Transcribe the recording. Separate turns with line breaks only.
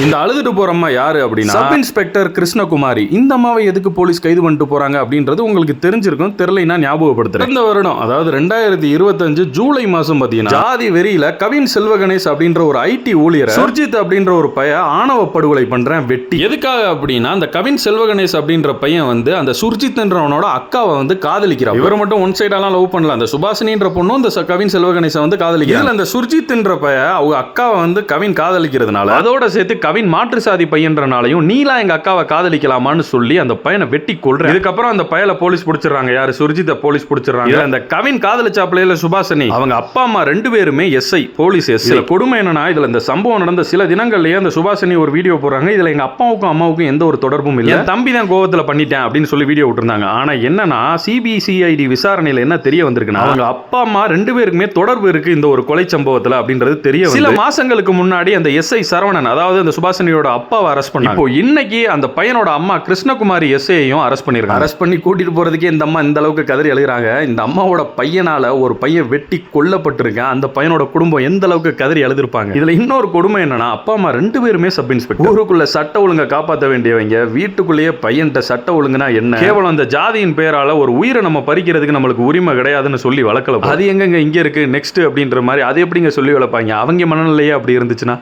இந்த அழுதுட்டு போற அம்மா யாரு அப்படின்னா சப் இன்ஸ்பெக்டர் கிருஷ்ணகுமாரி. இந்த அம்மாவை எதுக்கு போலீஸ் கைது பண்ணிட்டு போறாங்க அப்படின்றது உங்களுக்கு தெரிஞ்சிருக்கும். தெரியலைன்னா ஞாபகப்படுத்துறேன். இந்த வருடம் அதாவது 2025 ஜூலை மாசம் பாத்தீங்கன்னா ஜாதி வெறியில கவின் செல்வகணேஷ் அப்படின்ற ஒரு ஐடி ஊழியர் சுர்ஜித் அப்படின்ற ஒரு பையன் ஆணவ படுகொலை பண்றேன் வெட்டி. எதுக்காக அப்படின்னா அந்த கவின் செல்வகணேஷ் அப்படின்ற பையன் வந்து அந்த சுர்ஜித் என்றவனோட அக்காவை வந்து காதலிக்கிறான். இவர் மட்டும் ஒன் சைடாலாம் லவ் பண்ணல. அந்த சுபாஷினின்ற பொண்ணும் இந்த கவின் செல்வகணேஷை வந்து காதலிக்கிறான். அந்த சுர்ஜித் என்ற பையன் அவங்க அக்காவை வந்து கவின் காதலிக்கிறதுனால அதோட சேர்த்து கவின் மாற்று சாதி பையன்றனாலையும் நீலா எங்க அக்காவை காதலிக்கலாமான்னு சொல்லி அந்த பையனை வெட்டி கொல்றாங்க. இதுக்கப்புறம் அந்த பையல போலீஸ் பிடிச்சிடறாங்க. யாரு? சுர்ஜித்தை போலீஸ் பிடிச்சிடறாங்க. அந்த கவின் காதலிச்சாப்ல சுபாஷினி அவங்க அப்பா அம்மா ரெண்டு பேருமே எஸ்ஐ, போலீஸ் எஸ்ஐ. கொடுமை என்னன்னா இதுல இந்த சம்பவம் நடந்த சில தினங்கள்லயே அந்த சுபாஷினி ஒரு வீடியோ போடுறாங்க. இதுல எங்க அப்பாவுக்கும் அம்மாவுக்கும் எந்த ஒரு தொடர்பும் இல்ல, தம்பி தான் கோவத்துல பண்ணிட்டேன் அப்படின்னு சொல்லி வீடியோ விட்டுருந்தாங்க. ஆனா என்னன்னா சிபிசிஐடி விசாரணையில என்ன தெரிய வந்திருக்குன்னா அவங்க அப்பா அம்மா ரெண்டு பேருக்குமே தொடர்பு இருக்கு இந்த ஒரு கொலை சம்பவத்துல அப்படின்றது தெரிய வந்து சில மாசங்களுக்கு முன்னாடி அந்த எஸ்ஐ சரவணன் அதாவது அந்த சுபாஷினியோட அப்பாவை அரெஸ்ட் பண்ணாங்க. இப்போ இன்னைக்கு அந்த பையனோட அம்மா கிருஷ்ணகுமாரி எஸ்ஐயையும் அரெஸ்ட் பண்ணிருக்காங்க. அரெஸ்ட் பண்ணி கூட்டிட்டு போறதுக்கே இந்த அம்மா இந்த அளவுக்கு கதறி அழுகுறாங்க. இந்த அம்மாவோட பையனால ஒரு பையன் வெட்டி கொல்லப்பட்டிருக்கான். அந்த பையனோட குடும்பம் எந்த அளவுக்கு கதறி அழுதுருப்பாங்க. இதுல இன்னொரு கொடுமை என்னன்னா அப்பா அம்மா ரெண்டு பேருமே சப் இன்ஸ்பெக்டர். ஊருக்குள்ள சட்ட ஒழுங்கை காப்பாற்ற வேண்டியவங்க வீட்டுக்குள்ளேயே பையன்ட்ட சட்ட ஒழுங்குனா என்ன? கேவலம் அந்த ஜாதியின் பேரால ஒரு உயிரை நம்ம பறிக்கிறதுக்கு நம்மளுக்கு உரிமை கிடையாதுன்னு சொல்லி வளர்க்கல. அது எங்க இங்க இருக்கு நெக்ஸ்ட் அப்படின்ற மாதிரி அது எப்படிங்க சொல்லி வளர்ப்பாங்க? அவங்க மனநிலையே அப்படி இருந்துச்சுன்னா